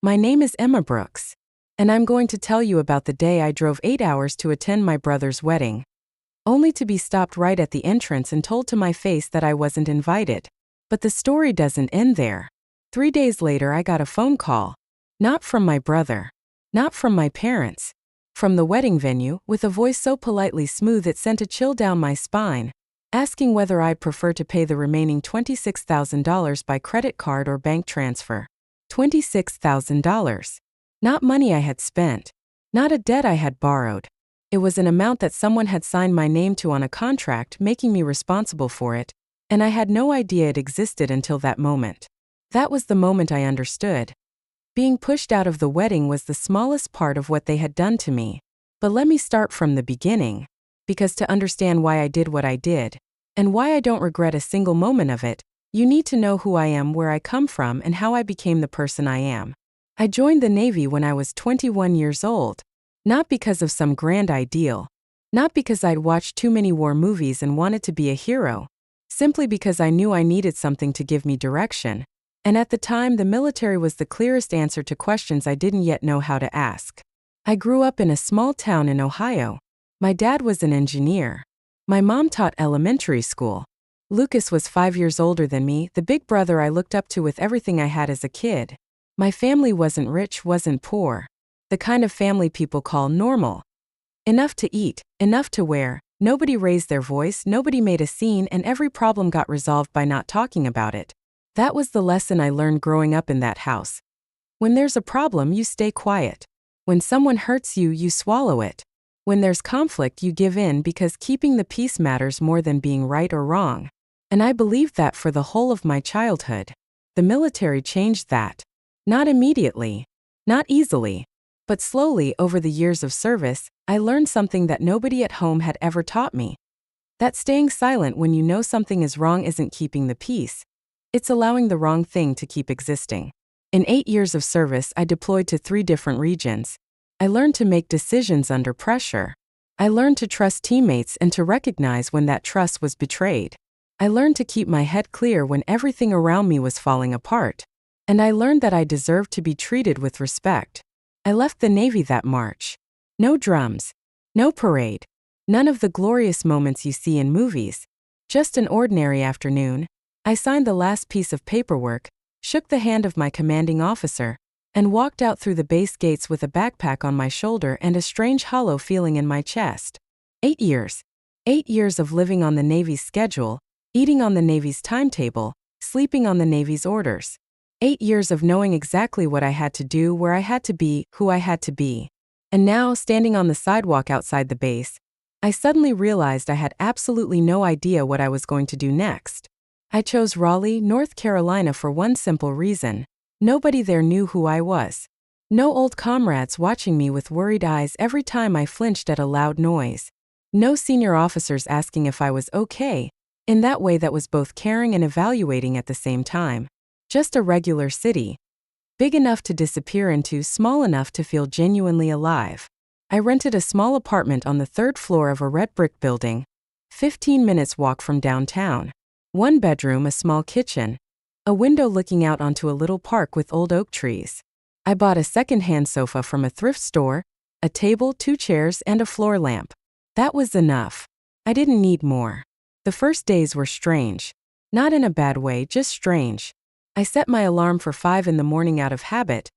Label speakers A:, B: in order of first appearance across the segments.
A: My name is Emma Brooks, and I'm going to tell you about the day I drove 8 hours to attend my brother's wedding, only to be stopped right at the entrance and told to my face that I wasn't invited. But the story doesn't end there. 3 days later, I got a phone call. Not from my brother. Not from my parents. From the wedding venue, with a voice so politely smooth it sent a chill down my spine, asking whether I'd prefer to pay the remaining $26,000 by credit card or bank transfer. $26,000. Not money I had spent. Not a debt I had borrowed. It was an amount that someone had signed my name to on a contract, making me responsible for it, and I had no idea it existed until that moment. That was the moment I understood. Being pushed out of the wedding was the smallest part of what they had done to me. But let me start from the beginning, because to understand why I did what I did, and why I don't regret a single moment of it, you need to know who I am, where I come from, and how I became the person I am. I joined the Navy when I was 21 years old, not because of some grand ideal, not because I'd watched too many war movies and wanted to be a hero, simply because I knew I needed something to give me direction. And at the time, the military was the clearest answer to questions I didn't yet know how to ask. I grew up in a small town in Ohio. My dad was an engineer. My mom taught elementary school. Lucas was 5 years older than me, the big brother I looked up to with everything I had as a kid. My family wasn't rich, wasn't poor. The kind of family people call normal. Enough to eat, enough to wear, nobody raised their voice, nobody made a scene, and every problem got resolved by not talking about it. That was the lesson I learned growing up in that house. When there's a problem, you stay quiet. When someone hurts you, you swallow it. When there's conflict, you give in because keeping the peace matters more than being right or wrong. And I believed that for the whole of my childhood. The military changed that. Not immediately. Not easily. But slowly, over the years of service, I learned something that nobody at home had ever taught me. That staying silent when you know something is wrong isn't keeping the peace. It's allowing the wrong thing to keep existing. In 8 years of service, I deployed to 3 different regions. I learned to make decisions under pressure. I learned to trust teammates and to recognize when that trust was betrayed. I learned to keep my head clear when everything around me was falling apart. And I learned that I deserved to be treated with respect. I left the Navy that March. No drums. No parade. None of the glorious moments you see in movies. Just an ordinary afternoon. I signed the last piece of paperwork, shook the hand of my commanding officer, and walked out through the base gates with a backpack on my shoulder and a strange hollow feeling in my chest. 8 years. 8 years of living on the Navy's schedule, eating on the Navy's timetable, sleeping on the Navy's orders. 8 years of knowing exactly what I had to do, where I had to be, who I had to be. And now, standing on the sidewalk outside the base, I suddenly realized I had absolutely no idea what I was going to do next. I chose Raleigh, North Carolina for one simple reason. Nobody there knew who I was. No old comrades watching me with worried eyes every time I flinched at a loud noise. No senior officers asking if I was okay, in that way that was both caring and evaluating at the same time. Just a regular city. Big enough to disappear into, small enough to feel genuinely alive. I rented a small apartment on the 3rd floor of a red brick building, 15 minutes walk from downtown. 1 bedroom, a small kitchen. A window looking out onto a little park with old oak trees. I bought a second-hand sofa from a thrift store, a table, 2 chairs, and a floor lamp. That was enough. I didn't need more. The first days were strange. Not in a bad way, just strange. I set my alarm for 5 in the morning out of habit,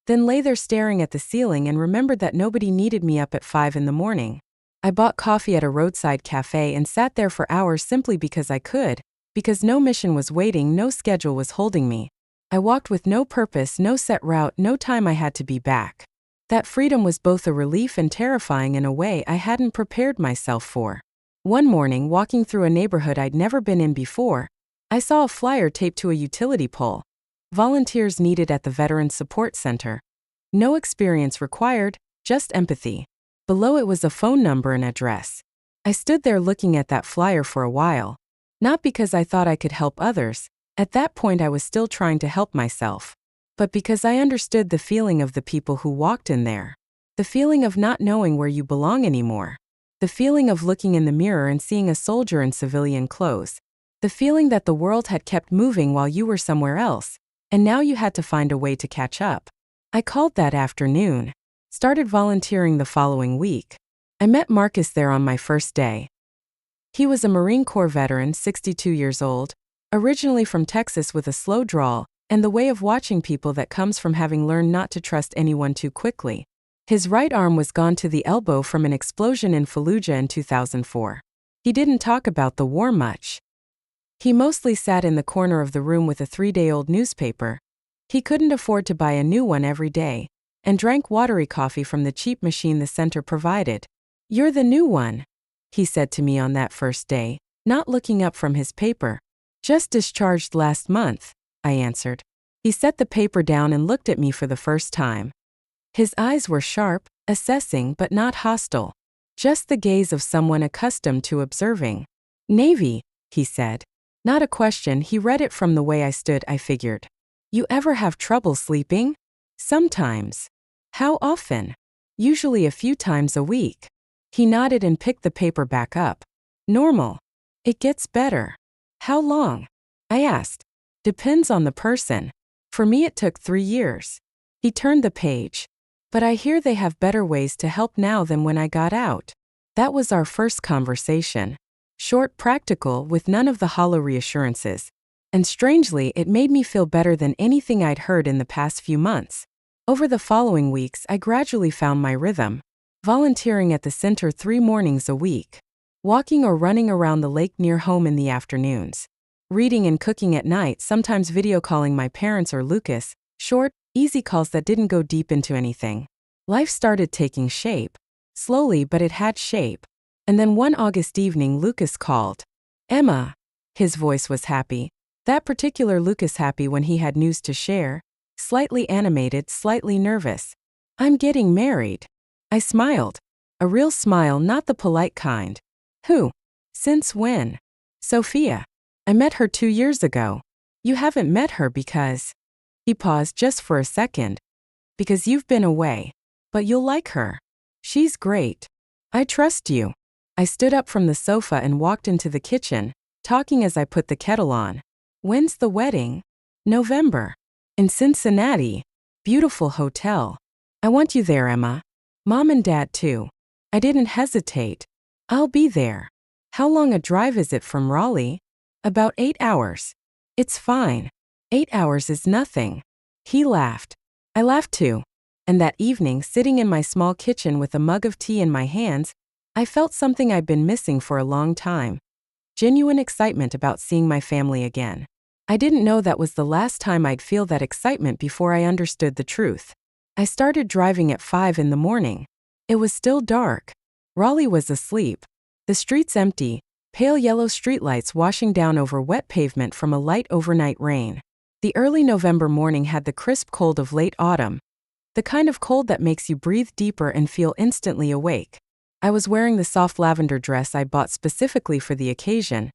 A: then lay there staring at the ceiling and remembered that nobody needed me up at 5 in the morning. I bought coffee at a roadside cafe and sat there for hours simply because I could. Because no mission was waiting, no schedule was holding me. I walked with no purpose, no set route, no time I had to be back. That freedom was both a relief and terrifying in a way I hadn't prepared myself for. One morning, walking through a neighborhood I'd never been in before, I saw a flyer taped to a utility pole. Volunteers needed at the Veterans Support Center. No experience required, just empathy. Below it was a phone number and address. I stood there looking at that flyer for a while. Not because I thought I could help others, at that point I was still trying to help myself, but because I understood the feeling of the people who walked in there. The feeling of not knowing where you belong anymore. The feeling of looking in the mirror and seeing a soldier in civilian clothes. The feeling that the world had kept moving while you were somewhere else, and now you had to find a way to catch up. I called that afternoon. Started volunteering the following week. I met Marcus there on my first day. He was a Marine Corps veteran, 62 years old, originally from Texas with a slow drawl, and the way of watching people that comes from having learned not to trust anyone too quickly. His right arm was gone to the elbow from an explosion in Fallujah in 2004. He didn't talk about the war much. He mostly sat in the corner of the room with a 3-day-old newspaper. He couldn't afford to buy a new one every day, and drank watery coffee from the cheap machine the center provided. "You're the new one," he said to me on that first day, not looking up from his paper. "Just discharged last month," I answered. He set the paper down and looked at me for the first time. His eyes were sharp, assessing but not hostile. Just the gaze of someone accustomed to observing. "Navy," he said. Not a question, he read it from the way I stood, I figured. "You ever have trouble sleeping?" "Sometimes." "How often?" "Usually a few times a week." He nodded and picked the paper back up. "Normal. It gets better." "How long?" I asked. "Depends on the person. For me it took 3 years." He turned the page. "But I hear they have better ways to help now than when I got out." That was our first conversation. Short, practical, with none of the hollow reassurances. And strangely, it made me feel better than anything I'd heard in the past few months. Over the following weeks, I gradually found my rhythm. Volunteering at the center 3 mornings a week. Walking or running around the lake near home in the afternoons. Reading and cooking at night, sometimes video calling my parents or Lucas. Short, easy calls that didn't go deep into anything. Life started taking shape. Slowly, but it had shape. And then one August evening, Lucas called. "Emma." His voice was happy. That particular Lucas happy when he had news to share. Slightly animated, slightly nervous. "I'm getting married." I smiled. A real smile, not the polite kind. "Who? Since when?" "Sophia. I met her 2 years ago." "You haven't met her because..." He paused just for a second. "Because you've been away. But you'll like her. She's great. I trust you." I stood up from the sofa and walked into the kitchen, talking as I put the kettle on. "When's the wedding?" "November. In Cincinnati. Beautiful hotel. I want you there, Emma. Mom and Dad too." I didn't hesitate. "I'll be there." "How long a drive is it from Raleigh?" "About 8 hours. "It's fine. 8 hours is nothing." He laughed. I laughed too. And that evening, sitting in my small kitchen with a mug of tea in my hands, I felt something I'd been missing for a long time. Genuine excitement about seeing my family again. I didn't know that was the last time I'd feel that excitement before I understood the truth. I started driving at 5 in the morning. It was still dark. Raleigh was asleep. The streets empty, pale yellow streetlights washing down over wet pavement from a light overnight rain. The early November morning had the crisp cold of late autumn. The kind of cold that makes you breathe deeper and feel instantly awake. I was wearing the soft lavender dress I bought specifically for the occasion.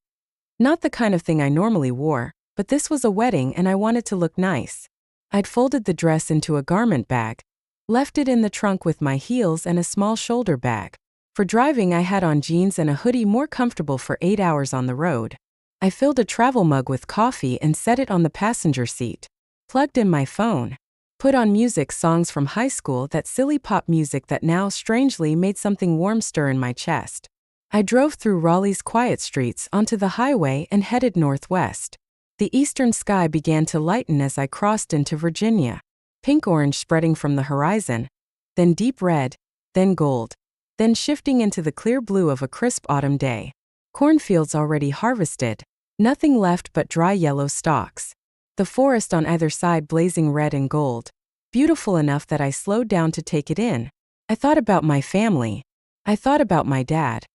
A: Not the kind of thing I normally wore, but this was a wedding and I wanted to look nice. I'd folded the dress into a garment bag, left it in the trunk with my heels and a small shoulder bag. For driving, I had on jeans and a hoodie, more comfortable for 8 hours on the road. I filled a travel mug with coffee and set it on the passenger seat. Plugged in my phone. Put on music, songs from high school, that silly pop music that now, strangely, made something warm stir in my chest. I drove through Raleigh's quiet streets onto the highway and headed northwest. The eastern sky began to lighten as I crossed into Virginia. Pink-orange spreading from the horizon, then deep red, then gold, then shifting into the clear blue of a crisp autumn day. Cornfields already harvested, nothing left but dry yellow stalks. The forest on either side blazing red and gold, beautiful enough that I slowed down to take it in. I thought about my family. I thought about my dad.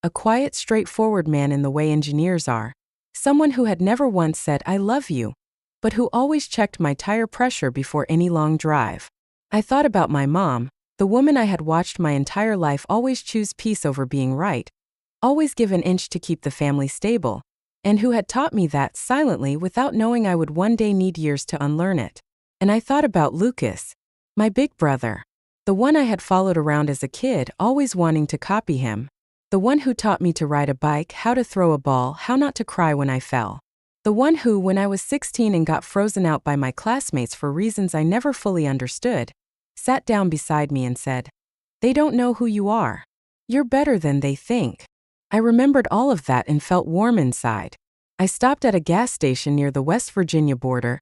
A: A quiet, straightforward man in the way engineers are. Someone who had never once said, "I love you," but who always checked my tire pressure before any long drive. I thought about my mom, the woman I had watched my entire life always choose peace over being right, always give an inch to keep the family stable, and who had taught me that silently without knowing I would one day need years to unlearn it. And I thought about Lucas, my big brother, the one I had followed around as a kid, always wanting to copy him, the one who taught me to ride a bike, how to throw a ball, how not to cry when I fell. The one who, when I was 16 and got frozen out by my classmates for reasons I never fully understood, sat down beside me and said, "They don't know who you are. You're better than they think." I remembered all of that and felt warm inside. I stopped at a gas station near the West Virginia border,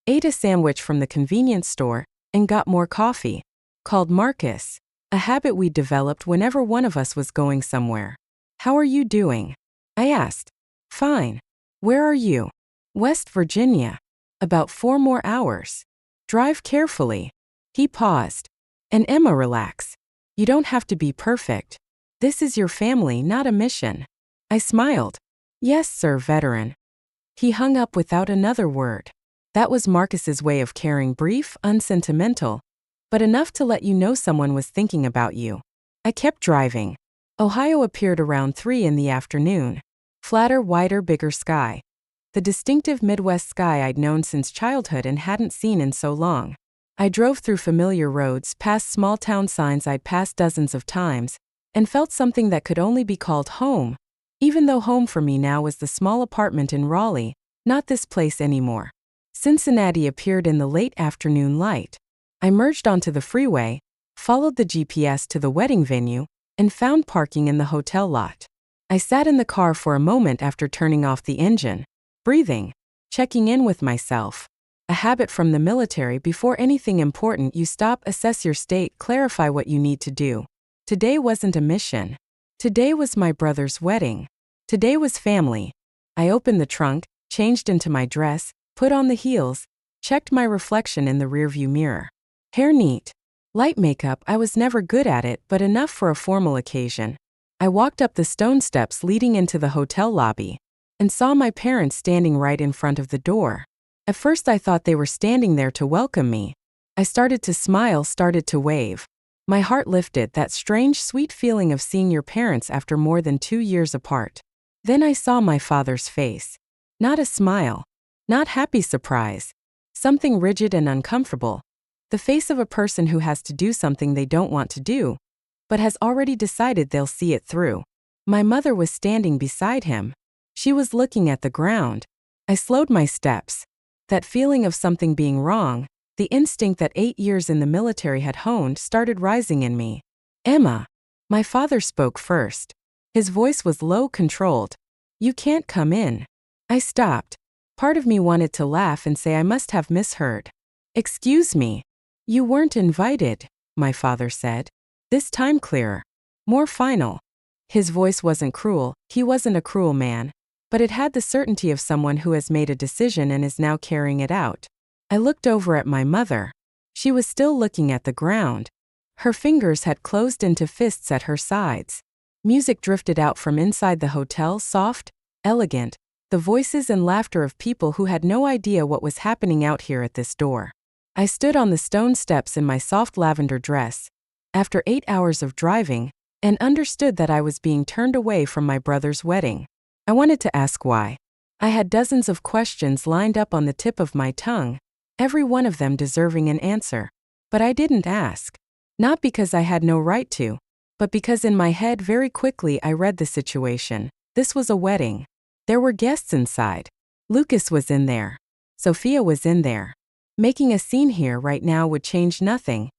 A: ate a sandwich from the convenience store, and got more coffee. Called Marcus, a habit we developed whenever one of us was going somewhere. "How are you doing?" I asked. "Fine. Where are you?" "West Virginia. About 4 more hours. Drive carefully." He paused. "And Emma, relax. You don't have to be perfect. This is your family, not a mission." I smiled. "Yes, sir, veteran." He hung up without another word. That was Marcus's way of caring, brief, unsentimental, but enough to let you know someone was thinking about you. I kept driving. Ohio appeared around 3 in the afternoon. Flatter, wider, bigger sky. The distinctive Midwest sky I'd known since childhood and hadn't seen in so long. I drove through familiar roads, past small town signs I'd passed dozens of times, and felt something that could only be called home, even though home for me now was the small apartment in Raleigh, not this place anymore. Cincinnati appeared in the late afternoon light. I merged onto the freeway, followed the GPS to the wedding venue, and found parking in the hotel lot. I sat in the car for a moment after turning off the engine, breathing, checking in with myself. A habit from the military: before anything important, you stop, assess your state, clarify what you need to do. Today wasn't a mission. Today was my brother's wedding. Today was family. I opened the trunk, changed into my dress, put on the heels, checked my reflection in the rearview mirror. Hair neat. Light makeup, I was never good at it, but enough for a formal occasion. I walked up the stone steps leading into the hotel lobby and saw my parents standing right in front of the door. At first I thought they were standing there to welcome me. I started to smile, started to wave. My heart lifted, that strange, sweet feeling of seeing your parents after more than 2 years apart. Then I saw my father's face. Not a smile. Not happy surprise. Something rigid and uncomfortable. The face of a person who has to do something they don't want to do, but has already decided they'll see it through. My mother was standing beside him. She was looking at the ground. I slowed my steps. That feeling of something being wrong, the instinct that 8 years in the military had honed, started rising in me. "Emma." My father spoke first. His voice was low, controlled. "You can't come in." I stopped. Part of me wanted to laugh and say I must have misheard. "Excuse me. You weren't invited," my father said. This time clearer. More final. His voice wasn't cruel, he wasn't a cruel man, but it had the certainty of someone who has made a decision and is now carrying it out. I looked over at my mother. She was still looking at the ground. Her fingers had closed into fists at her sides. Music drifted out from inside the hotel, soft, elegant, the voices and laughter of people who had no idea what was happening out here at this door. I stood on the stone steps in my soft lavender dress, after 8 hours of driving, and understood that I was being turned away from my brother's wedding. I wanted to ask why. I had dozens of questions lined up on the tip of my tongue, every one of them deserving an answer. But I didn't ask. Not because I had no right to, but because in my head very quickly I read the situation. This was a wedding. There were guests inside. Lucas was in there. Sophia was in there. Making a scene here right now would change nothing.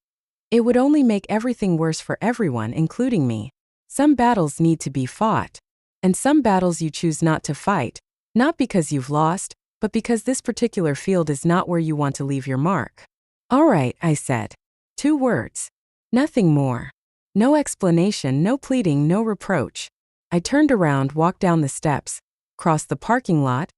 A: It would only make everything worse for everyone, including me. Some battles need to be fought. And some battles you choose not to fight, not because you've lost, but because this particular field is not where you want to leave your mark. "All right," I said. 2 words. Nothing more. No explanation, no pleading, no reproach. I turned around, walked down the steps, crossed the parking lot,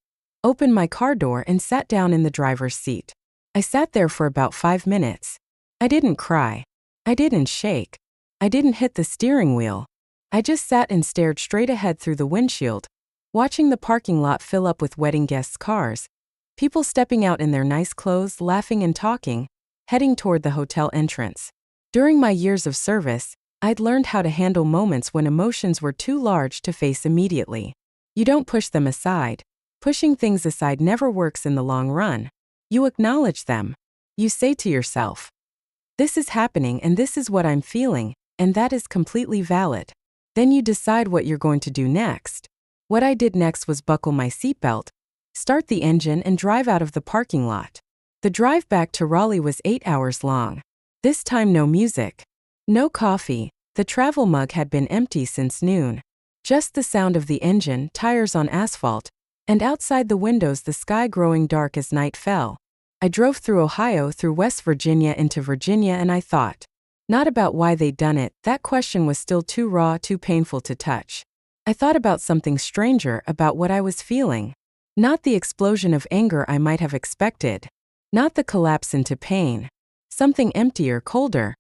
A: opened my car door and sat down in the driver's seat. I sat there for about 5 minutes. I didn't cry. I didn't shake. I didn't hit the steering wheel. I just sat and stared straight ahead through the windshield, watching the parking lot fill up with wedding guests' cars, people stepping out in their nice clothes, laughing and talking, heading toward the hotel entrance. During my years of service, I'd learned how to handle moments when emotions were too large to face immediately. You don't push them aside. Pushing things aside never works in the long run. You acknowledge them. You say to yourself, "This is happening and this is what I'm feeling, and that is completely valid." Then you decide what you're going to do next. What I did next was buckle my seatbelt, start the engine and drive out of the parking lot. The drive back to Raleigh was 8 hours long. This time no music. No coffee. The travel mug had been empty since noon. Just the sound of the engine, tires on asphalt, and outside the windows the sky growing dark as night fell. I drove through Ohio, through West Virginia into Virginia, and I thought. Not about why they'd done it, that question was still too raw, too painful to touch. I thought about something stranger, about what I was feeling. Not the explosion of anger I might have expected. Not the collapse into pain. Something emptier, colder.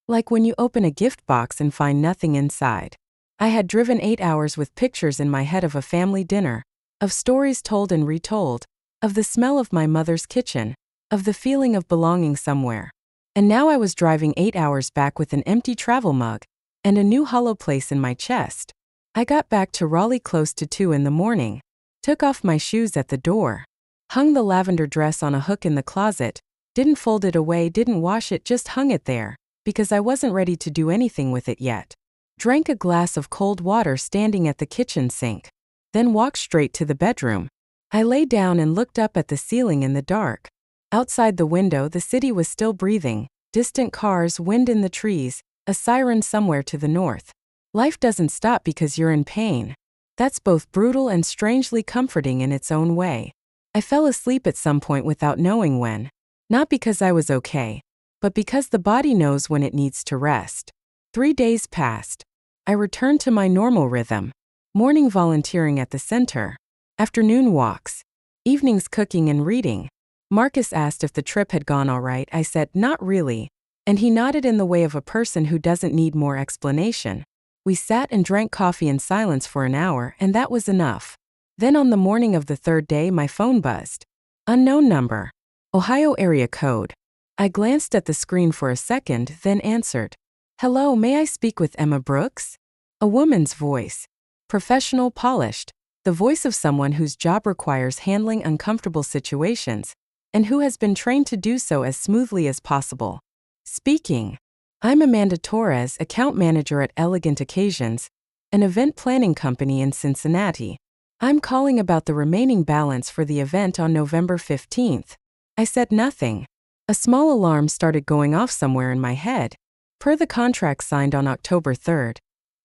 A: Like when you open a gift box and find nothing inside. I had driven 8 hours with pictures in my head of a family dinner, of stories told and retold, of the smell of my mother's kitchen, of the feeling of belonging somewhere. And now I was driving 8 hours back with an empty travel mug and a new hollow place in my chest. I got back to Raleigh close to 2 in the morning, took off my shoes at the door, hung the lavender dress on a hook in the closet, didn't fold it away, didn't wash it, just hung it there, because I wasn't ready to do anything with it yet. Drank a glass of cold water standing at the kitchen sink, then walked straight to the bedroom. I lay down and looked up at the ceiling in the dark. Outside the window the city was still breathing, distant cars, wind in the trees, a siren somewhere to the north. Life doesn't stop because you're in pain. That's both brutal and strangely comforting in its own way. I fell asleep at some point without knowing when. Not because I was okay, but because the body knows when it needs to rest. 3 days passed. I returned to my normal rhythm. Morning volunteering at the center. Afternoon walks. Evenings cooking and reading. Marcus asked if the trip had gone all right. I said, not really. And he nodded in the way of a person who doesn't need more explanation. We sat and drank coffee in silence for an hour, and that was enough. Then on the morning of the third day my phone buzzed. Unknown number. Ohio area code. I glanced at the screen for a second, then answered. Hello, may I speak with Emma Brooks? A woman's voice. Professional, polished. The voice of someone whose job requires handling uncomfortable situations, and who has been trained to do so as smoothly as possible. Speaking. I'm Amanda Torres, account manager at Elegant Occasions, an event planning company in Cincinnati. I'm calling about the remaining balance for the event on November 15th. I said nothing. A small alarm started going off somewhere in my head. Per the contract signed on October 3rd,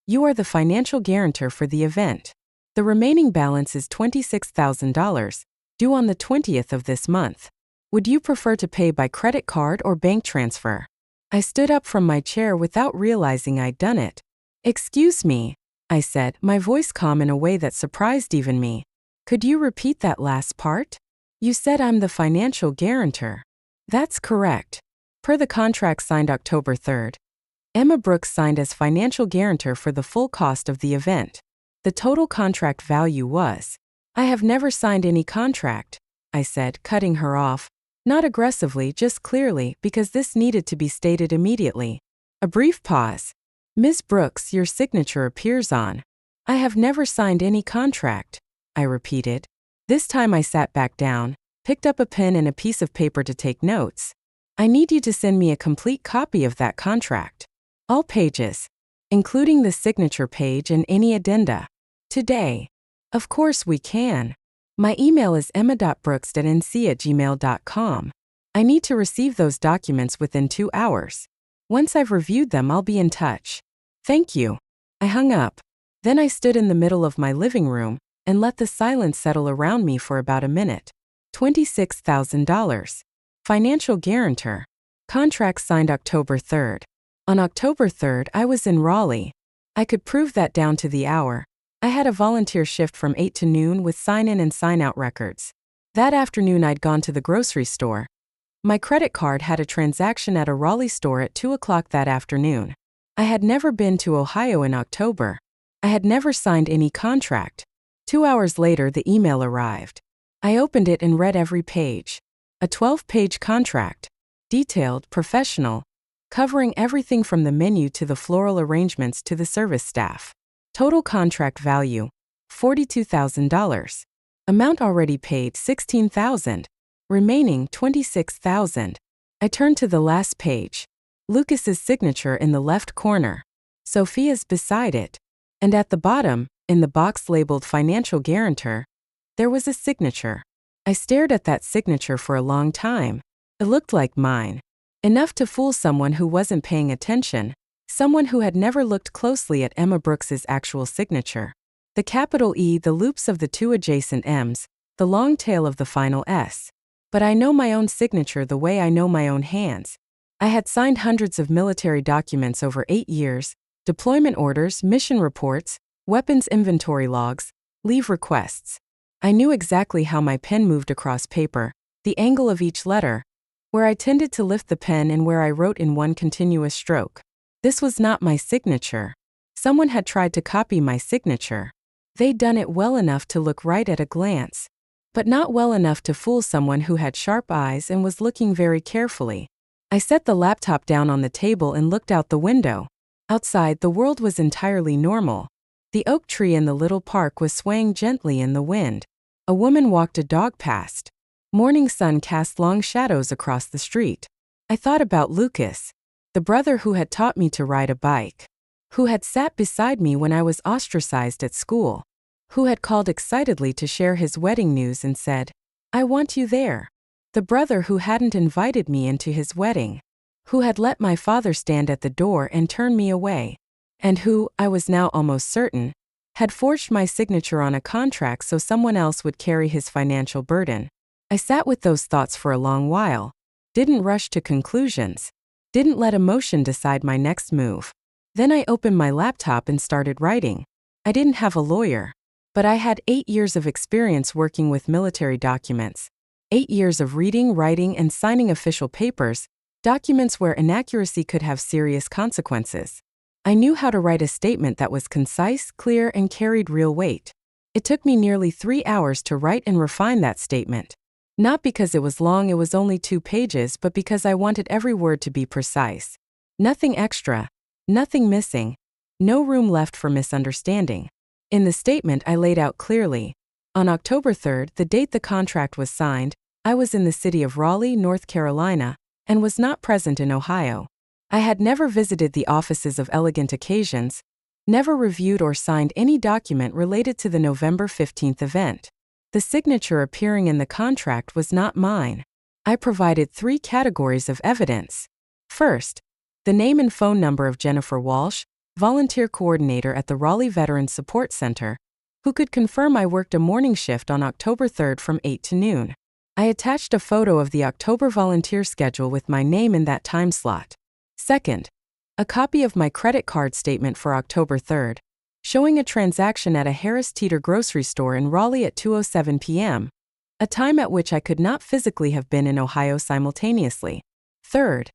A: you are the financial guarantor for the event. The remaining balance is $26,000, due on the 20th of this month. Would you prefer to pay by credit card or bank transfer? I stood up from my chair without realizing I'd done it. Excuse me, I said, my voice calm in a way that surprised even me. Could you repeat that last part? You said I'm the financial guarantor. That's correct. Per the contract signed October 3rd, Emma Brooks signed as financial guarantor for the full cost of the event. The total contract value was. I have never signed any contract, I said, cutting her off. Not aggressively, just clearly, because this needed to be stated immediately. A brief pause. Ms. Brooks, your signature appears on. I have never signed any contract, I repeated. This time I sat back down, picked up a pen and a piece of paper to take notes. I need you to send me a complete copy of that contract. All pages, including the signature page and any addenda. Today. Of course we can. My email is emma.brooks@nc@gmail.com. I need to receive those documents within 2 hours. Once I've reviewed them, I'll be in touch. Thank you. I hung up. Then I stood in the middle of my living room and let the silence settle around me for about a minute. $26,000. Financial guarantor. Contract signed October 3rd. On October 3rd, I was in Raleigh. I could prove that down to the hour. I had a volunteer shift from 8 to noon with sign-in and sign-out records. That afternoon I'd gone to the grocery store. My credit card had a transaction at a Raleigh store at 2 o'clock that afternoon. I had never been to Ohio in October. I had never signed any contract. 2 hours later the email arrived. I opened it and read every page. A 12-page contract. Detailed, professional, covering everything from the menu to the floral arrangements to the service staff. Total contract value, $42,000. Amount already paid, $16,000. Remaining, $26,000. I turned to the last page. Lucas's signature in the left corner. Sophia's beside it. And at the bottom, in the box labeled financial guarantor, there was a signature. I stared at that signature for a long time. It looked like mine. Enough to fool someone who wasn't paying attention, someone who had never looked closely at Emma Brooks's actual signature. The capital E, the loops of the two adjacent M's, the long tail of the final S. But I know my own signature the way I know my own hands. I had signed hundreds of military documents over 8 years, deployment orders, mission reports, weapons inventory logs, leave requests. I knew exactly how my pen moved across paper, the angle of each letter, where I tended to lift the pen and where I wrote in one continuous stroke. This was not my signature. Someone had tried to copy my signature. They'd done it well enough to look right at a glance, but not well enough to fool someone who had sharp eyes and was looking very carefully. I set the laptop down on the table and looked out the window. Outside, the world was entirely normal. The oak tree in the little park was swaying gently in the wind. A woman walked a dog past. Morning sun cast long shadows across the street. I thought about Lucas, the brother who had taught me to ride a bike, who had sat beside me when I was ostracized at school, who had called excitedly to share his wedding news and said, "I want you there." The brother who hadn't invited me into his wedding, who had let my father stand at the door and turn me away, and who, I was now almost certain, had forged my signature on a contract so someone else would carry his financial burden. I sat with those thoughts for a long while, didn't rush to conclusions, didn't let emotion decide my next move. Then I opened my laptop and started writing. I didn't have a lawyer, but I had 8 years of experience working with military documents. 8 years of reading, writing, and signing official papers, documents where inaccuracy could have serious consequences. I knew how to write a statement that was concise, clear, and carried real weight. It took me nearly 3 hours to write and refine that statement. Not because it was long, it was only 2 pages, but because I wanted every word to be precise. Nothing extra, nothing missing, no room left for misunderstanding. In the statement I laid out clearly. On October 3rd, the date the contract was signed, I was in the city of Raleigh, North Carolina, and was not present in Ohio. I had never visited the offices of Elegant Occasions, never reviewed or signed any document related to the November 15th event. The signature appearing in the contract was not mine. I provided 3 categories of evidence. First, the name and phone number of Jennifer Walsh, volunteer coordinator at the Raleigh Veterans Support Center, who could confirm I worked a morning shift on October 3rd from 8 to noon. I attached a photo of the October volunteer schedule with my name in that time slot. Second, a copy of my credit card statement for October 3rd, showing a transaction at a Harris Teeter grocery store in Raleigh at 2:07 p.m., a time at which I could not physically have been in Ohio simultaneously. Third,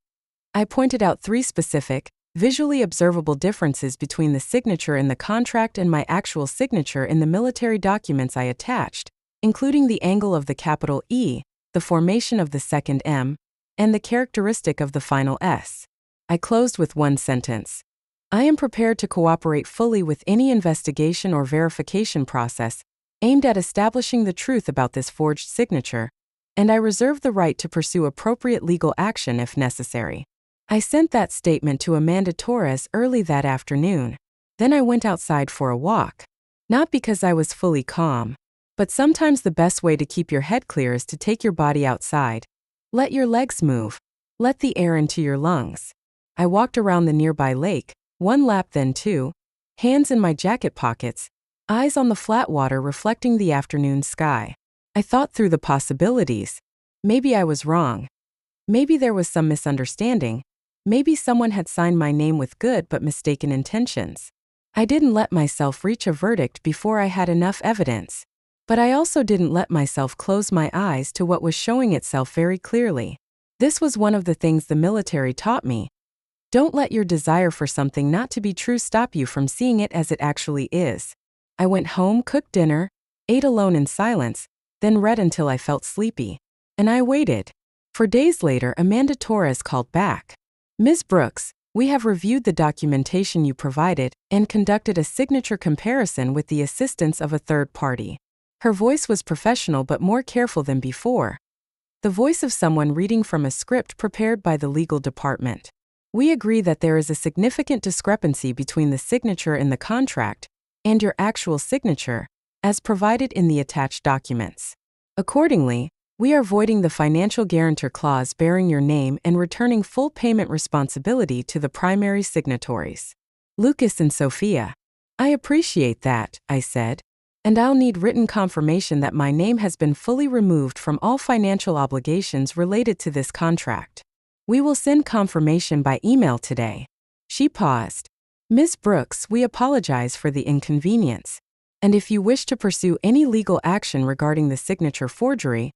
A: I pointed out 3 specific, visually observable differences between the signature in the contract and my actual signature in the military documents I attached, including the angle of the capital E, the formation of the second M, and the characteristic of the final S. I closed with one sentence. I am prepared to cooperate fully with any investigation or verification process aimed at establishing the truth about this forged signature, and I reserve the right to pursue appropriate legal action if necessary. I sent that statement to Amanda Torres early that afternoon. Then I went outside for a walk. Not because I was fully calm, but sometimes the best way to keep your head clear is to take your body outside. Let your legs move. Let the air into your lungs. I walked around the nearby lake, 1 lap then 2, hands in my jacket pockets, eyes on the flat water reflecting the afternoon sky. I thought through the possibilities. Maybe I was wrong. Maybe there was some misunderstanding. Maybe someone had signed my name with good but mistaken intentions. I didn't let myself reach a verdict before I had enough evidence. But I also didn't let myself close my eyes to what was showing itself very clearly. This was one of the things the military taught me. Don't let your desire for something not to be true stop you from seeing it as it actually is. I went home, cooked dinner, ate alone in silence, then read until I felt sleepy. And I waited. For days later, Amanda Torres called back. "Ms. Brooks, we have reviewed the documentation you provided and conducted a signature comparison with the assistance of a third party." Her voice was professional but more careful than before. The voice of someone reading from a script prepared by the legal department. "We agree that there is a significant discrepancy between the signature in the contract and your actual signature, as provided in the attached documents. Accordingly, we are voiding the financial guarantor clause bearing your name and returning full payment responsibility to the primary signatories. Lucas and Sophia. I appreciate that, I said. And I'll need written confirmation that my name has been fully removed from all financial obligations related to this contract. We will send confirmation by email today. She paused. Ms. Brooks, we apologize for the inconvenience. And if you wish to pursue any legal action regarding the signature forgery,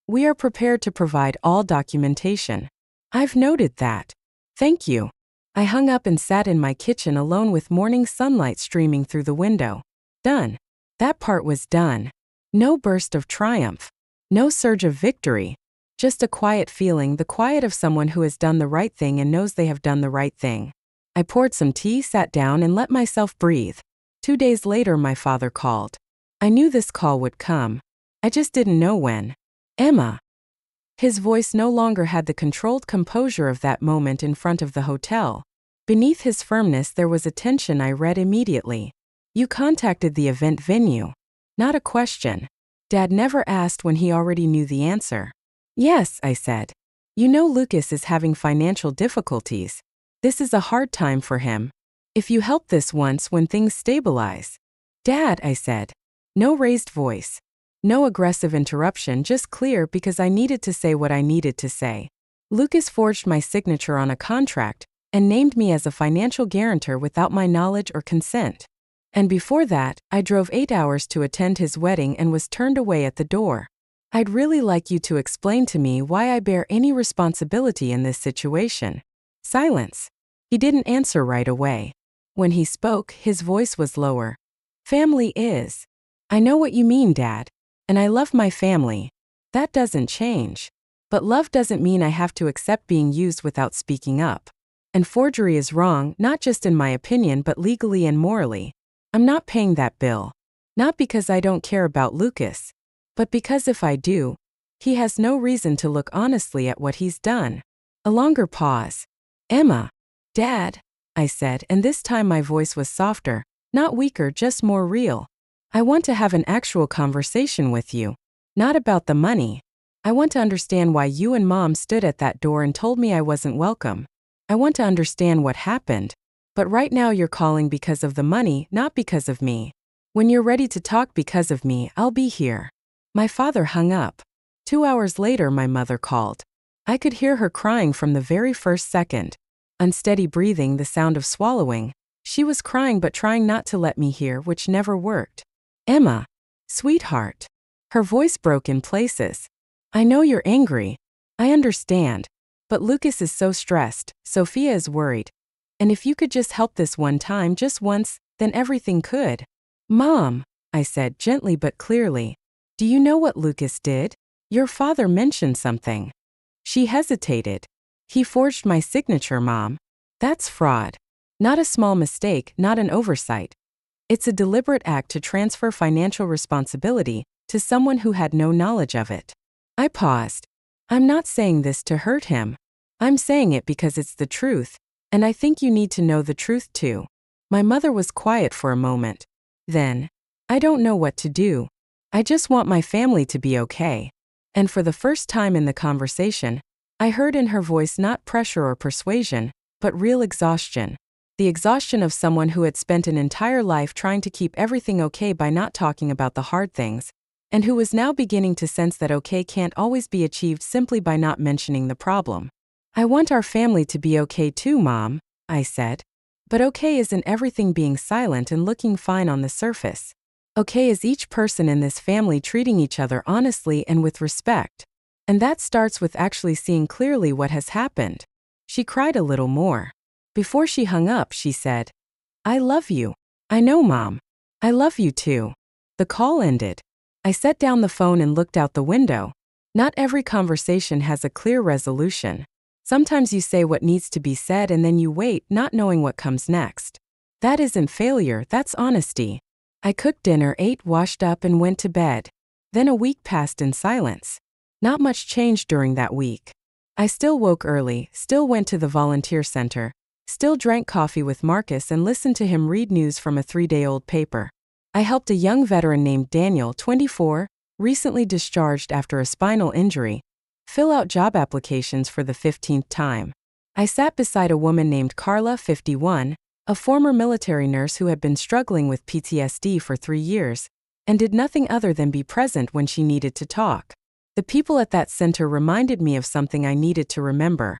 A: we are prepared to provide all documentation. I've noted that. Thank you. I hung up and sat in my kitchen alone with morning sunlight streaming through the window. Done. That part was done. No burst of triumph. No surge of victory. Just a quiet feeling, the quiet of someone who has done the right thing and knows they have done the right thing. I poured some tea, sat down, and let myself breathe. 2 days later, my father called. I knew this call would come. I just didn't know when. Emma. His voice no longer had the controlled composure of that moment in front of the hotel. Beneath his firmness there was a tension I read immediately. You contacted the event venue. Not a question. Dad never asked when he already knew the answer. Yes, I said. You know Lucas is having financial difficulties. This is a hard time for him. If you help this once when things stabilize. Dad, I said. No raised voice. No aggressive interruption, just clear because I needed to say what I needed to say. Lucas forged my signature on a contract and named me as a financial guarantor without my knowledge or consent. And before that, I drove 8 hours to attend his wedding and was turned away at the door. I'd really like you to explain to me why I bear any responsibility in this situation. Silence. He didn't answer right away. When he spoke, his voice was lower. Family is. I know what you mean, Dad. And I love my family. That doesn't change. But love doesn't mean I have to accept being used without speaking up. And forgery is wrong, not just in my opinion but legally and morally. I'm not paying that bill. Not because I don't care about Lucas, but because if I do, he has no reason to look honestly at what he's done. A longer pause. Emma. Dad, I said, and this time my voice was softer, not weaker, just more real. I want to have an actual conversation with you. Not about the money. I want to understand why you and Mom stood at that door and told me I wasn't welcome. I want to understand what happened. But right now you're calling because of the money, not because of me. When you're ready to talk because of me, I'll be here. My father hung up. 2 hours later, my mother called. I could hear her crying from the very first second. Unsteady breathing, the sound of swallowing. She was crying but trying not to let me hear, which never worked. Emma. Sweetheart. Her voice broke in places. I know you're angry. I understand. But Lucas is so stressed, Sophia is worried. And if you could just help this one time, just once, then everything could. Mom, I said gently but clearly. Do you know what Lucas did? Your father mentioned something. She hesitated. He forged my signature, Mom. That's fraud. Not a small mistake, not an oversight. It's a deliberate act to transfer financial responsibility to someone who had no knowledge of it. I paused. I'm not saying this to hurt him. I'm saying it because it's the truth, and I think you need to know the truth too. My mother was quiet for a moment. Then, I don't know what to do. I just want my family to be okay. And for the first time in the conversation, I heard in her voice not pressure or persuasion, but real exhaustion. The exhaustion of someone who had spent an entire life trying to keep everything okay by not talking about the hard things, and who was now beginning to sense that okay can't always be achieved simply by not mentioning the problem. I want our family to be okay too, Mom, I said. But okay isn't everything being silent and looking fine on the surface. Okay is each person in this family treating each other honestly and with respect. And that starts with actually seeing clearly what has happened. She cried a little more. Before she hung up, she said, I love you. I know, Mom. I love you too. The call ended. I set down the phone and looked out the window. Not every conversation has a clear resolution. Sometimes you say what needs to be said and then you wait, not knowing what comes next. That isn't failure, that's honesty. I cooked dinner, ate, washed up, and went to bed. Then a week passed in silence. Not much changed during that week. I still woke early, still went to the volunteer center, still drank coffee with Marcus and listened to him read news from a 3-day-old paper. I helped a young veteran named Daniel, 24, recently discharged after a spinal injury, fill out job applications for the 15th time. I sat beside a woman named Carla, 51, a former military nurse who had been struggling with PTSD for 3 years, and did nothing other than be present when she needed to talk. The people at that center reminded me of something I needed to remember.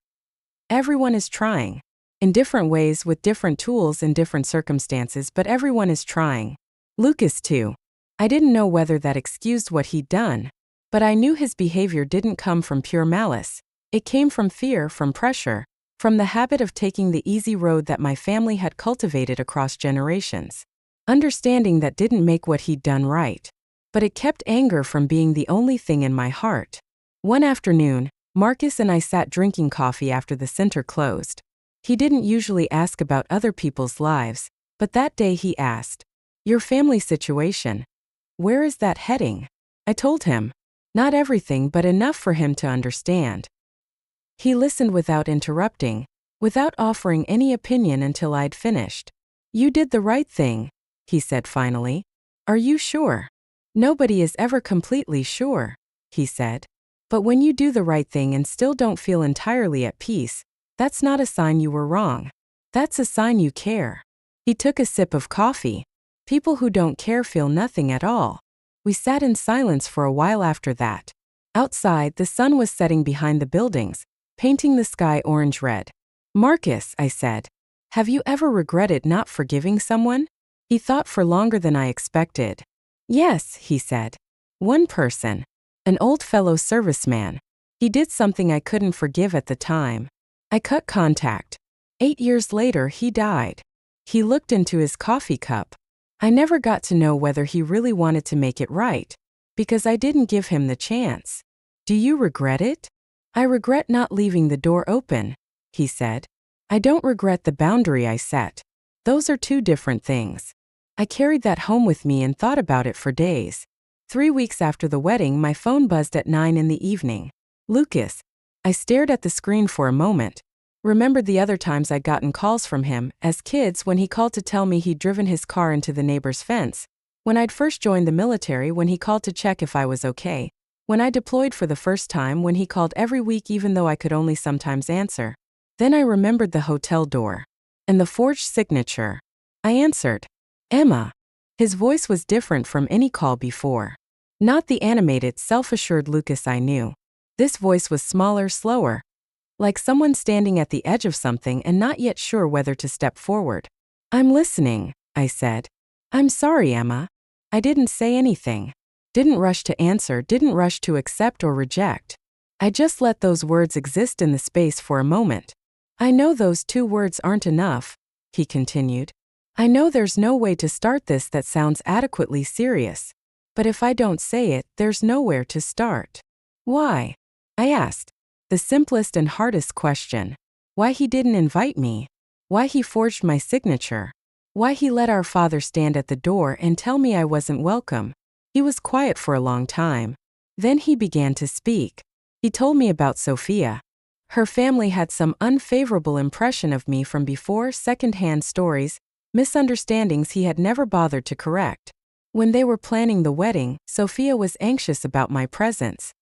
A: Everyone is trying. In different ways, with different tools and different circumstances, but everyone is trying. Lucas too. I didn't know whether that excused what he'd done, but I knew his behavior didn't come from pure malice. It came from fear, from pressure, from the habit of taking the easy road that my family had cultivated across generations. Understanding that didn't make what he'd done right, but it kept anger from being the only thing in my heart. One afternoon, Marcus and I sat drinking coffee after the center closed. He didn't usually ask about other people's lives, but that day he asked, "Your family situation, where is that heading?" I told him. Not everything, but enough for him to understand. He listened without interrupting, without offering any opinion until I'd finished. "You did the right thing," he said finally. "Are you sure?" "Nobody is ever completely sure," he said. "But when you do the right thing and still don't feel entirely at peace, that's not a sign you were wrong. That's a sign you care." He took a sip of coffee. People who don't care feel nothing at all. We sat in silence for a while after that. Outside, the sun was setting behind the buildings, painting the sky orange-red. "Marcus," I said, "have you ever regretted not forgiving someone?" He thought for longer than I expected. "Yes," he said. "One person. An old fellow serviceman. He did something I couldn't forgive at the time. I cut contact. 8 years later, he died." He looked into his coffee cup. I never got to know whether he really wanted to make it right, because I didn't give him the chance. "Do you regret it?" "I regret not leaving the door open," he said. "I don't regret the boundary I set. Those are two different things." I carried that home with me and thought about it for days. 3 weeks after the wedding, my phone buzzed at 9 in the evening. "Lucas." I stared at the screen for a moment. Remembered the other times I'd gotten calls from him, as kids when he called to tell me he'd driven his car into the neighbor's fence, when I'd first joined the military when he called to check if I was okay, when I deployed for the first time when he called every week even though I could only sometimes answer. Then I remembered the hotel door. And the forged signature. I answered. "Emma." His voice was different from any call before. Not the animated, self-assured Lucas I knew. This voice was smaller, slower. Like someone standing at the edge of something and not yet sure whether to step forward. "I'm listening," I said. "I'm sorry, Emma." I didn't say anything. Didn't rush to answer, didn't rush to accept or reject. I just let those words exist in the space for a moment. "I know those 2 words aren't enough," he continued. "I know there's no way to start this that sounds adequately serious. But if I don't say it, there's nowhere to start." "Why?" I asked. The simplest and hardest question. Why he didn't invite me. Why he forged my signature. Why he let our father stand at the door and tell me I wasn't welcome. He was quiet for a long time. Then he began to speak. He told me about Sophia. Her family had some unfavorable impression of me from before, second-hand stories, misunderstandings he had never bothered to correct. When they were planning the wedding, Sophia was anxious about my presence.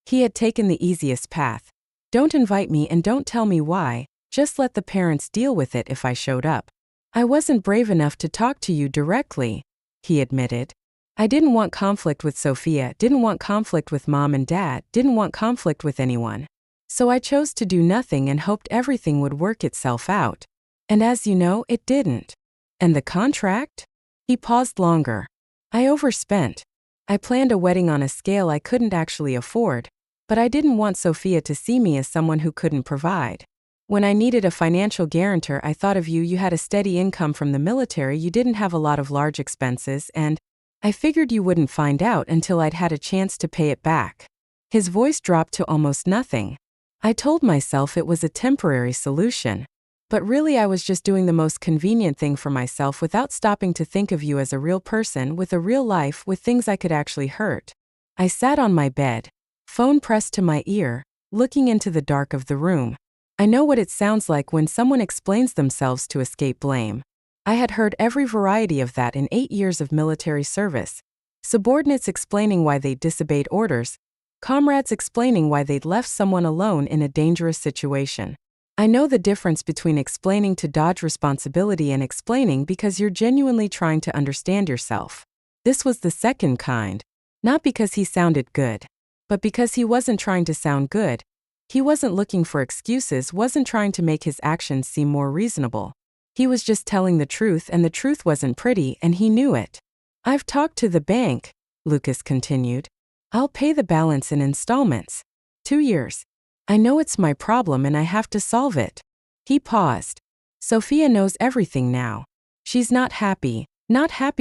A: He had taken the easiest path. "Don't invite me and don't tell me why, just let the parents deal with it if I showed up." "I wasn't brave enough to talk to you directly," he admitted. "I didn't want conflict with Sophia, didn't want conflict with Mom and Dad, didn't want conflict with anyone. So I chose to do nothing and hoped everything would work itself out. And as you know, it didn't." "And the contract?" He paused longer. "I overspent. I planned a wedding on a scale I couldn't actually afford, but I didn't want Sophia to see me as someone who couldn't provide. When I needed a financial guarantor, I thought of you. You had a steady income from the military, you didn't have a lot of large expenses, and I figured you wouldn't find out until I'd had a chance to pay it back." His voice dropped to almost nothing. I told myself it was a temporary solution. But really I was just doing the most convenient thing for myself without stopping to think of you as a real person with a real life with things I could actually hurt. I sat on my bed, phone pressed to my ear, looking into the dark of the room. I know what it sounds like when someone explains themselves to escape blame. I had heard every variety of that in 8 years of military service. Subordinates explaining why they disobeyed orders, comrades explaining why they'd left someone alone in a dangerous situation. I know the difference between explaining to dodge responsibility and explaining because you're genuinely trying to understand yourself. This was the second kind, not because he sounded good, but because he wasn't trying to sound good. He wasn't looking for excuses, wasn't trying to make his actions seem more reasonable. He was just telling the truth, and the truth wasn't pretty, and he knew it. I've talked to the bank, Lucas continued. I'll pay the balance in installments. 2 years. I know it's my problem and I have to solve it. He paused. Sophia knows everything now. She's not happy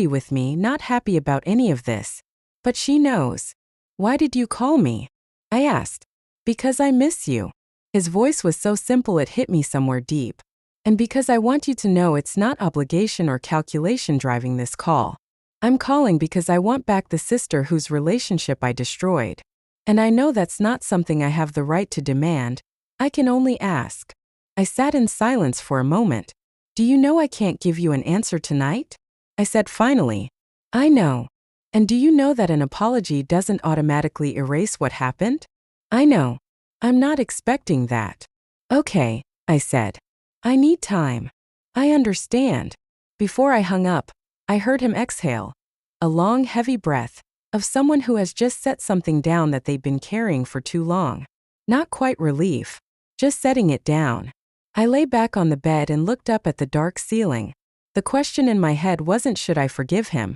A: with me, not happy about any of this. But she knows. Why did you call me? I asked. Because I miss you. His voice was so simple it hit me somewhere deep. And because I want you to know it's not obligation or calculation driving this call. I'm calling because I want back the sister whose relationship I destroyed. And I know that's not something I have the right to demand. I can only ask. I sat in silence for a moment. Do you know I can't give you an answer tonight? I said finally. I know. And do you know that an apology doesn't automatically erase what happened? I know. I'm not expecting that. Okay, I said. I need time. I understand. Before I hung up, I heard him exhale. A long, heavy breath of someone who has just set something down that they've been carrying for too long. Not quite relief, just setting it down. I lay back on the bed and looked up at the dark ceiling. The question in my head wasn't should I forgive him.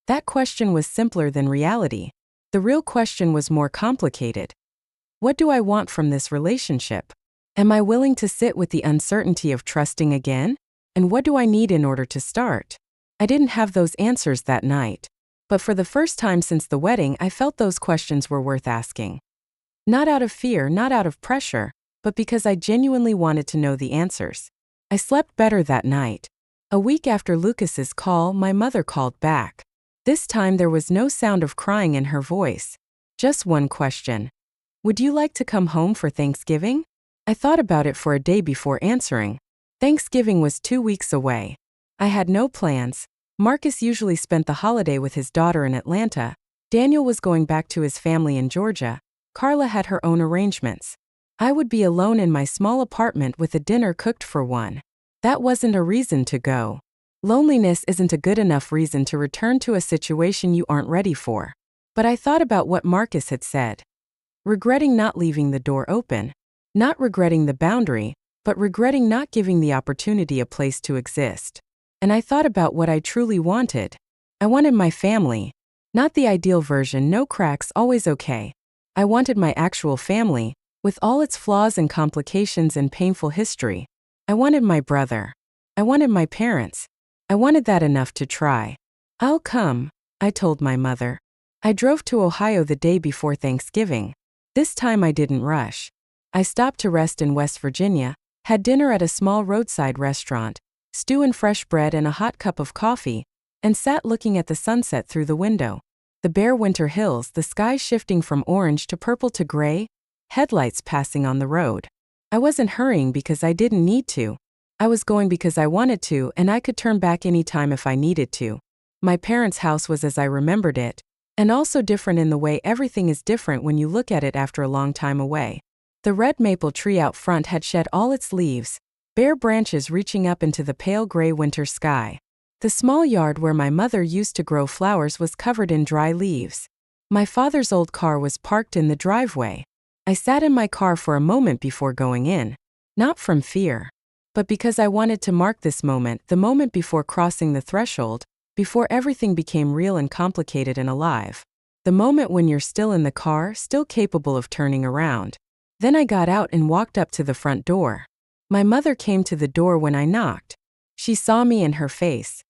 A: That question was simpler than reality. The real question was more complicated. What do I want from this relationship? Am I willing to sit with the uncertainty of trusting again? And what do I need in order to start? I didn't have those answers that night. But for the first time since the wedding, I felt those questions were worth asking. Not out of fear, not out of pressure, but because I genuinely wanted to know the answers. I slept better that night. A week after Lucas's call, my mother called back. This time there was no sound of crying in her voice. Just one question. Would you like to come home for Thanksgiving? I thought about it for a day before answering. Thanksgiving was 2 weeks away. I had no plans. Marcus usually spent the holiday with his daughter in Atlanta. Daniel was going back to his family in Georgia. Carla had her own arrangements. I would be alone in my small apartment with a dinner cooked for one. That wasn't a reason to go. Loneliness isn't a good enough reason to return to a situation you aren't ready for. But I thought about what Marcus had said. Regretting not leaving the door open. Not regretting the boundary, but regretting not giving the opportunity a place to exist. And I thought about what I truly wanted. I wanted my family. Not the ideal version, no cracks, always okay. I wanted my actual family, with all its flaws and complications and painful history. I wanted my brother. I wanted my parents. I wanted that enough to try. I'll come, I told my mother. I drove to Ohio the day before Thanksgiving. This time I didn't rush. I stopped to rest in West Virginia, had dinner at a small roadside restaurant, stew and fresh bread and a hot cup of coffee, and sat looking at the sunset through the window. The bare winter hills, the sky shifting from orange to purple to gray, headlights passing on the road. I wasn't hurrying because I didn't need to. I was going because I wanted to, and I could turn back any time if I needed to. My parents' house was as I remembered it, and also different in the way everything is different when you look at it after a long time away. The red maple tree out front had shed all its leaves, bare branches reaching up into the pale gray winter sky. The small yard where my mother used to grow flowers was covered in dry leaves. My father's old car was parked in the driveway. I sat in my car for a moment before going in, not from fear, but because I wanted to mark this moment, the moment before crossing the threshold, before everything became real and complicated and alive. The moment when you're still in the car, still capable of turning around. Then I got out and walked up to the front door. My mother came to the door when I knocked. She saw me in her face.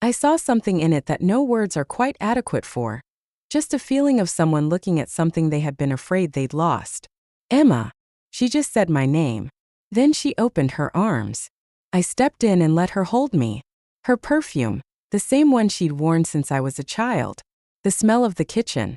A: I saw something in it that no words are quite adequate for. Just a feeling of someone looking at something they had been afraid they'd lost. Emma. She just said my name. Then she opened her arms. I stepped in and let her hold me. Her perfume, the same one she'd worn since I was a child. The smell of the kitchen.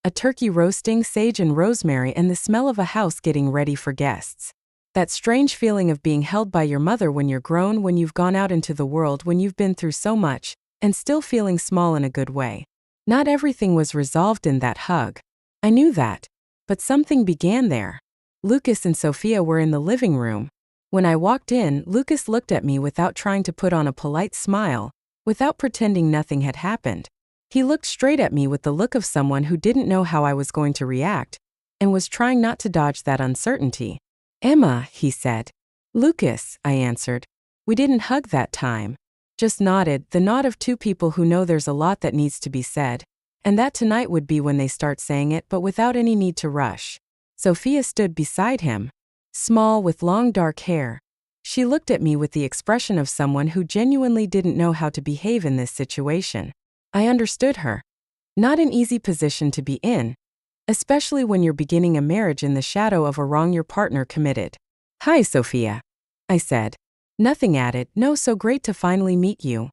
A: A turkey roasting, sage and rosemary, and the smell of a house getting ready for guests. That strange feeling of being held by your mother when you're grown, when you've gone out into the world, when you've been through so much, and still feeling small in a good way. Not everything was resolved in that hug. I knew that. But something began there. Lucas and Sophia were in the living room. When I walked in, Lucas looked at me without trying to put on a polite smile, without pretending nothing had happened. He looked straight at me with the look of someone who didn't know how I was going to react, and was trying not to dodge that uncertainty. "Emma," he said. "Lucas," I answered. We didn't hug that time. Just nodded, the nod of two people who know there's a lot that needs to be said, and that tonight would be when they start saying it, but without any need to rush. Sophia stood beside him, small with long dark hair. She looked at me with the expression of someone who genuinely didn't know how to behave in this situation. I understood her. Not an easy position to be in, especially when you're beginning a marriage in the shadow of a wrong your partner committed. "Hi, Sophia," I said. "Nothing added. No, so great to finally meet you.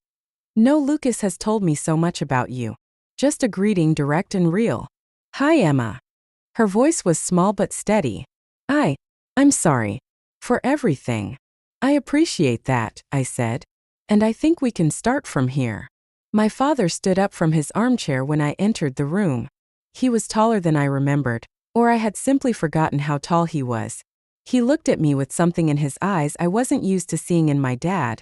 A: No, Lucas has told me so much about you." Just a greeting, direct and real. "Hi, Emma." Her voice was small but steady. I'm sorry. For everything. "I appreciate that," I said. "And I think we can start from here." My father stood up from his armchair when I entered the room. He was taller than I remembered, or I had simply forgotten how tall he was. He looked at me with something in his eyes I wasn't used to seeing in my dad.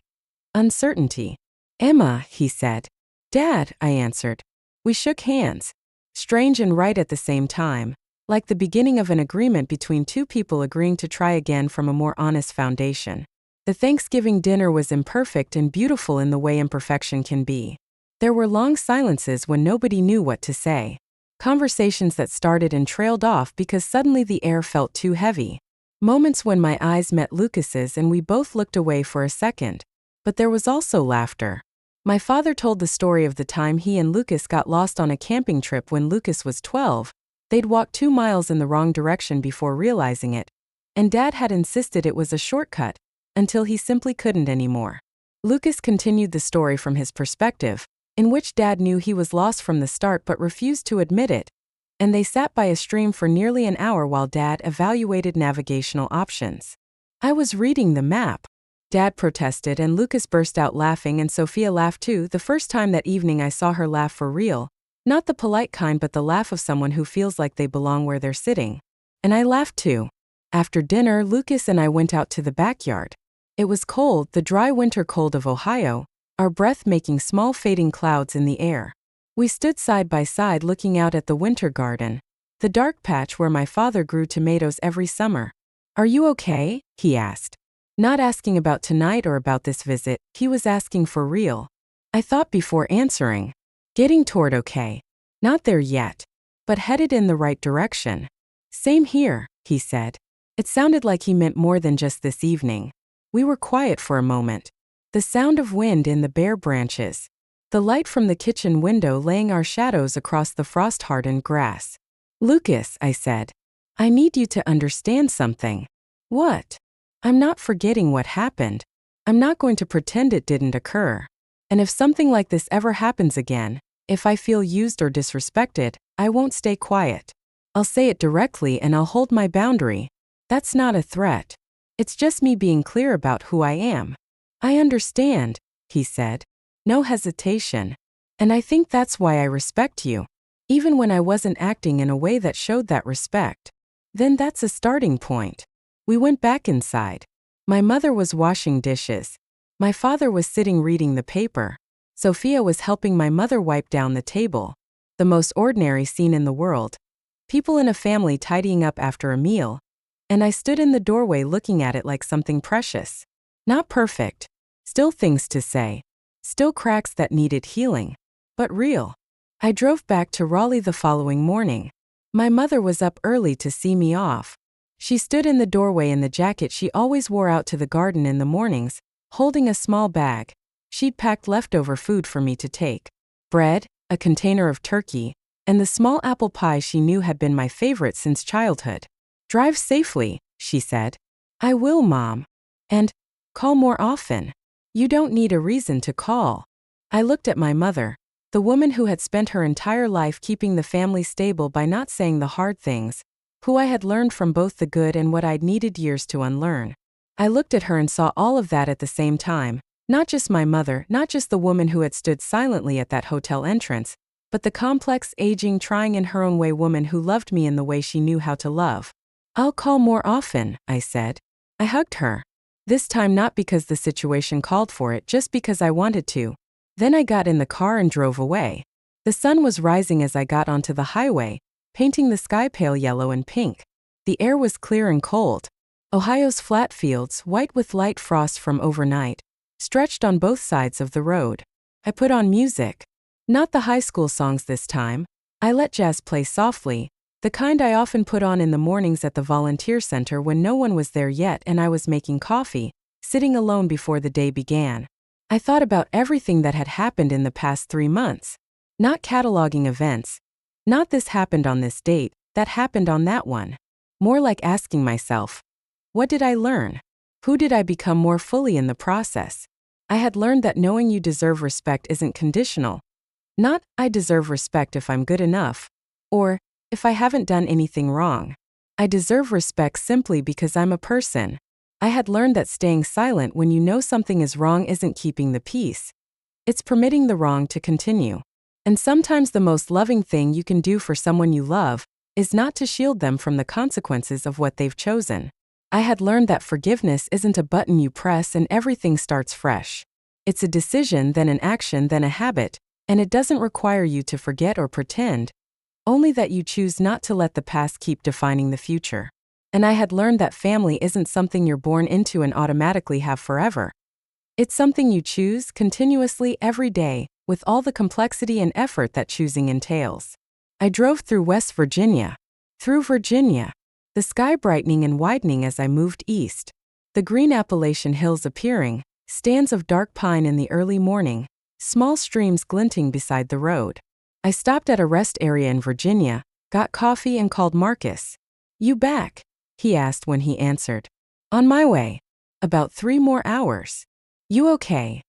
A: Uncertainty. "Emma," he said. "Dad," I answered. We shook hands. Strange and right at the same time, like the beginning of an agreement between two people agreeing to try again from a more honest foundation. The Thanksgiving dinner was imperfect and beautiful in the way imperfection can be. There were long silences when nobody knew what to say. Conversations that started and trailed off because suddenly the air felt too heavy. Moments when my eyes met Lucas's and we both looked away for a second. But there was also laughter. My father told the story of the time he and Lucas got lost on a camping trip when Lucas was 12. They'd walked 2 miles in the wrong direction before realizing it, and Dad had insisted it was a shortcut, until he simply couldn't anymore. Lucas continued the story from his perspective, in which Dad knew he was lost from the start but refused to admit it, and they sat by a stream for nearly an hour while Dad evaluated navigational options. "I was reading the map," Dad protested, and Lucas burst out laughing, and Sophia laughed too. The first time that evening I saw her laugh for real, not the polite kind but the laugh of someone who feels like they belong where they're sitting. And I laughed too. After dinner, Lucas and I went out to the backyard. It was cold, the dry winter cold of Ohio, our breath making small fading clouds in the air. We stood side by side looking out at the winter garden, the dark patch where my father grew tomatoes every summer. "Are you okay?" he asked. Not asking about tonight or about this visit, he was asking for real. I thought before answering. Getting toward okay. Not there yet, but headed in the right direction. "Same here," he said. It sounded like he meant more than just this evening. We were quiet for a moment. The sound of wind in the bare branches. The light from the kitchen window laying our shadows across the frost-hardened grass. "Lucas," I said, "I need you to understand something." "What?" "I'm not forgetting what happened. I'm not going to pretend it didn't occur. And if something like this ever happens again, if I feel used or disrespected, I won't stay quiet. I'll say it directly and I'll hold my boundary. That's not a threat. It's just me being clear about who I am." "I understand," he said. No hesitation. "And I think that's why I respect you, even when I wasn't acting in a way that showed that respect." Then that's a starting point. We went back inside. My mother was washing dishes. My father was sitting reading the paper. Sophia was helping my mother wipe down the table. The most ordinary scene in the world. People in a family tidying up after a meal. And I stood in the doorway looking at it like something precious. Not perfect. Still things to say. Still cracks that needed healing. But real. I drove back to Raleigh the following morning. My mother was up early to see me off. She stood in the doorway in the jacket she always wore out to the garden in the mornings, holding a small bag. She'd packed leftover food for me to take. Bread, a container of turkey, and the small apple pie she knew had been my favorite since childhood. "Drive safely," she said. "I will, Mom. And call more often. You don't need a reason to call." I looked at my mother, the woman who had spent her entire life keeping the family stable by not saying the hard things, who I had learned from both the good and what I'd needed years to unlearn. I looked at her and saw all of that at the same time, not just my mother, not just the woman who had stood silently at that hotel entrance, but the complex, aging, trying in her own way woman who loved me in the way she knew how to love. "I'll call more often," I said. I hugged her. This time not because the situation called for it, just because I wanted to. Then I got in the car and drove away. The sun was rising as I got onto the highway, painting the sky pale yellow and pink. The air was clear and cold. Ohio's flat fields, white with light frost from overnight, stretched on both sides of the road. I put on music. Not the high school songs this time. I let jazz play softly, the kind I often put on in the mornings at the volunteer center when no one was there yet and I was making coffee, sitting alone before the day began. I thought about everything that had happened in the past 3 months. Not cataloging events. Not this happened on this date, that happened on that one. More like asking myself, what did I learn? Who did I become more fully in the process? I had learned that knowing you deserve respect isn't conditional. Not, I deserve respect if I'm good enough. Or, if I haven't done anything wrong. I deserve respect simply because I'm a person. I had learned that staying silent when you know something is wrong isn't keeping the peace. It's permitting the wrong to continue. And sometimes the most loving thing you can do for someone you love is not to shield them from the consequences of what they've chosen. I had learned that forgiveness isn't a button you press and everything starts fresh. It's a decision, then an action, then a habit, and it doesn't require you to forget or pretend, only that you choose not to let the past keep defining the future. And I had learned that family isn't something you're born into and automatically have forever. It's something you choose continuously every day, with all the complexity and effort that choosing entails. I drove through West Virginia. Through Virginia. The sky brightening and widening as I moved east. The green Appalachian hills appearing, stands of dark pine in the early morning, small streams glinting beside the road. I stopped at a rest area in Virginia, got coffee and called Marcus. "You back?" he asked when he answered. "On my way. About 3 more hours. You okay?"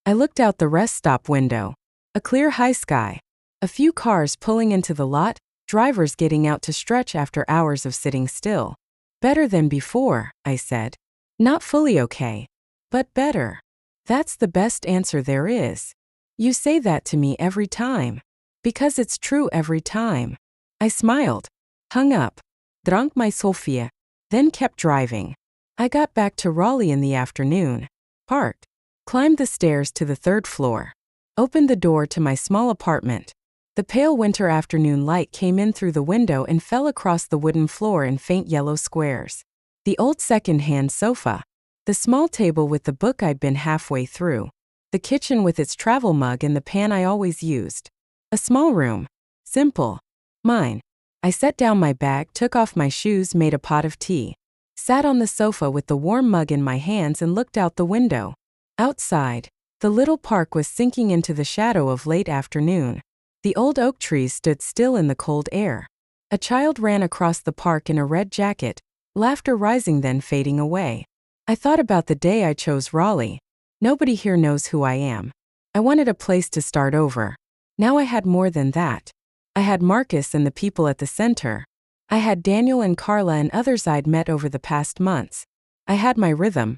A: I looked out the rest stop window. A clear high sky. A few cars pulling into the lot, drivers getting out to stretch after hours of sitting still. "Better than before," I said. "Not fully okay. But better." That's the best answer there is. You say that to me every time. Because it's true every time. I smiled. Hung up. Drank my Sofia. Then kept driving. I got back to Raleigh in the afternoon. Parked. Climbed the stairs to the 3rd floor. Opened the door to my small apartment. The pale winter afternoon light came in through the window and fell across the wooden floor in faint yellow squares. The old second-hand sofa. The small table with the book I'd been halfway through. The kitchen with its travel mug and the pan I always used. A small room. Simple. Mine. I set down my bag, took off my shoes, made a pot of tea. Sat on the sofa with the warm mug in my hands and looked out the window. Outside, the little park was sinking into the shadow of late afternoon. The old oak trees stood still in the cold air. A child ran across the park in a red jacket, laughter rising then fading away. I thought about the day I chose Raleigh. Nobody here knows who I am. I wanted a place to start over. Now I had more than that. I had Marcus and the people at the center. I had Daniel and Carla and others I'd met over the past months. I had my rhythm.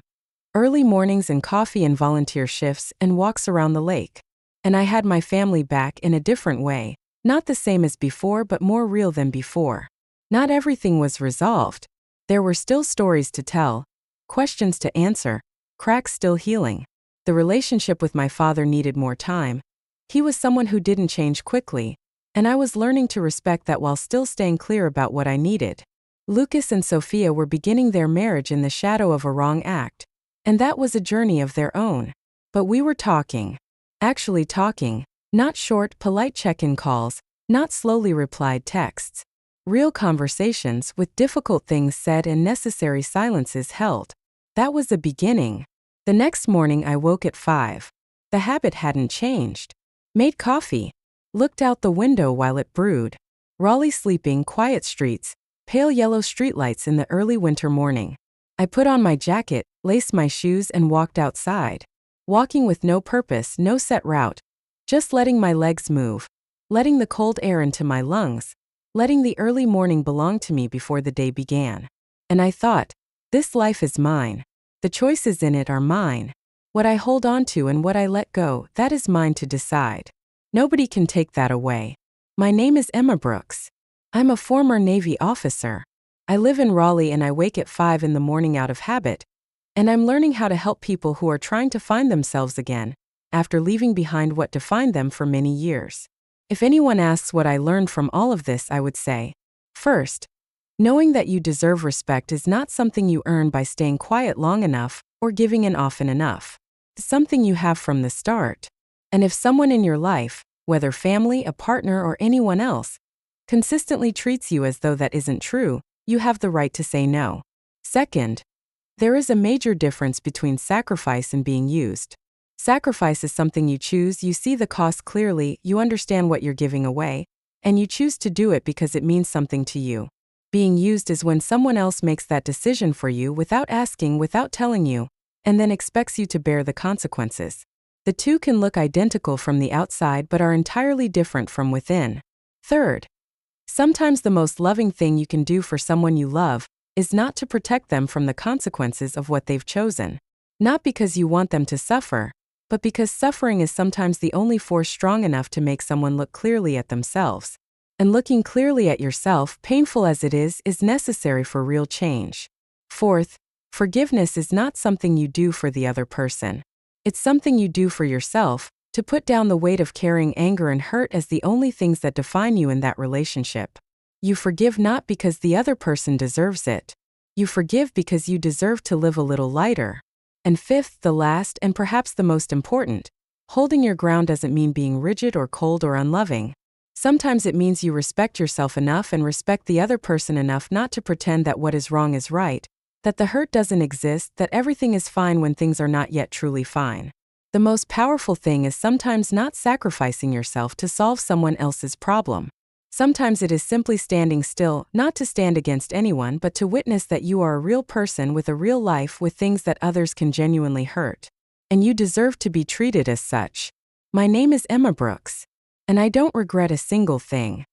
A: Early mornings and coffee and volunteer shifts and walks around the lake. And I had my family back in a different way, not the same as before but more real than before. Not everything was resolved. There were still stories to tell, questions to answer, cracks still healing. The relationship with my father needed more time. He was someone who didn't change quickly, and I was learning to respect that while still staying clear about what I needed. Lucas and Sophia were beginning their marriage in the shadow of a wrong act, and that was a journey of their own. But we were talking. Actually talking, not short, polite check-in calls, not slowly replied texts. Real conversations with difficult things said and necessary silences held. That was the beginning. The next morning I woke at 5. The habit hadn't changed. Made coffee. Looked out the window while it brewed. Raleigh sleeping, quiet streets, pale yellow streetlights in the early winter morning. I put on my jacket, laced my shoes and walked outside. Walking with no purpose, no set route. Just letting my legs move. Letting the cold air into my lungs. Letting the early morning belong to me before the day began. And I thought, this life is mine. The choices in it are mine. What I hold on to and what I let go, that is mine to decide. Nobody can take that away. My name is Emma Brooks. I'm a former Navy officer. I live in Raleigh and I wake at 5 in the morning out of habit. And I'm learning how to help people who are trying to find themselves again, after leaving behind what defined them for many years. If anyone asks what I learned from all of this, I would say, first, knowing that you deserve respect is not something you earn by staying quiet long enough or giving in often enough. It's something you have from the start. And if someone in your life, whether family, a partner, or anyone else, consistently treats you as though that isn't true, you have the right to say no. Second, there is a major difference between sacrifice and being used. Sacrifice is something you choose, you see the cost clearly, you understand what you're giving away, and you choose to do it because it means something to you. Being used is when someone else makes that decision for you without asking, without telling you, and then expects you to bear the consequences. The two can look identical from the outside but are entirely different from within. Third, sometimes the most loving thing you can do for someone you love is not to protect them from the consequences of what they've chosen. Not because you want them to suffer, but because suffering is sometimes the only force strong enough to make someone look clearly at themselves. And looking clearly at yourself, painful as it is necessary for real change. Fourth, forgiveness is not something you do for the other person. It's something you do for yourself, to put down the weight of carrying anger and hurt as the only things that define you in that relationship. You forgive not because the other person deserves it. You forgive because you deserve to live a little lighter. And fifth, the last and perhaps the most important, holding your ground doesn't mean being rigid or cold or unloving. Sometimes it means you respect yourself enough and respect the other person enough not to pretend that what is wrong is right, that the hurt doesn't exist, that everything is fine when things are not yet truly fine. The most powerful thing is sometimes not sacrificing yourself to solve someone else's problem. Sometimes it is simply standing still, not to stand against anyone but to witness that you are a real person with a real life with things that others can genuinely hurt. And you deserve to be treated as such. My name is Emma Brooks. And I don't regret a single thing.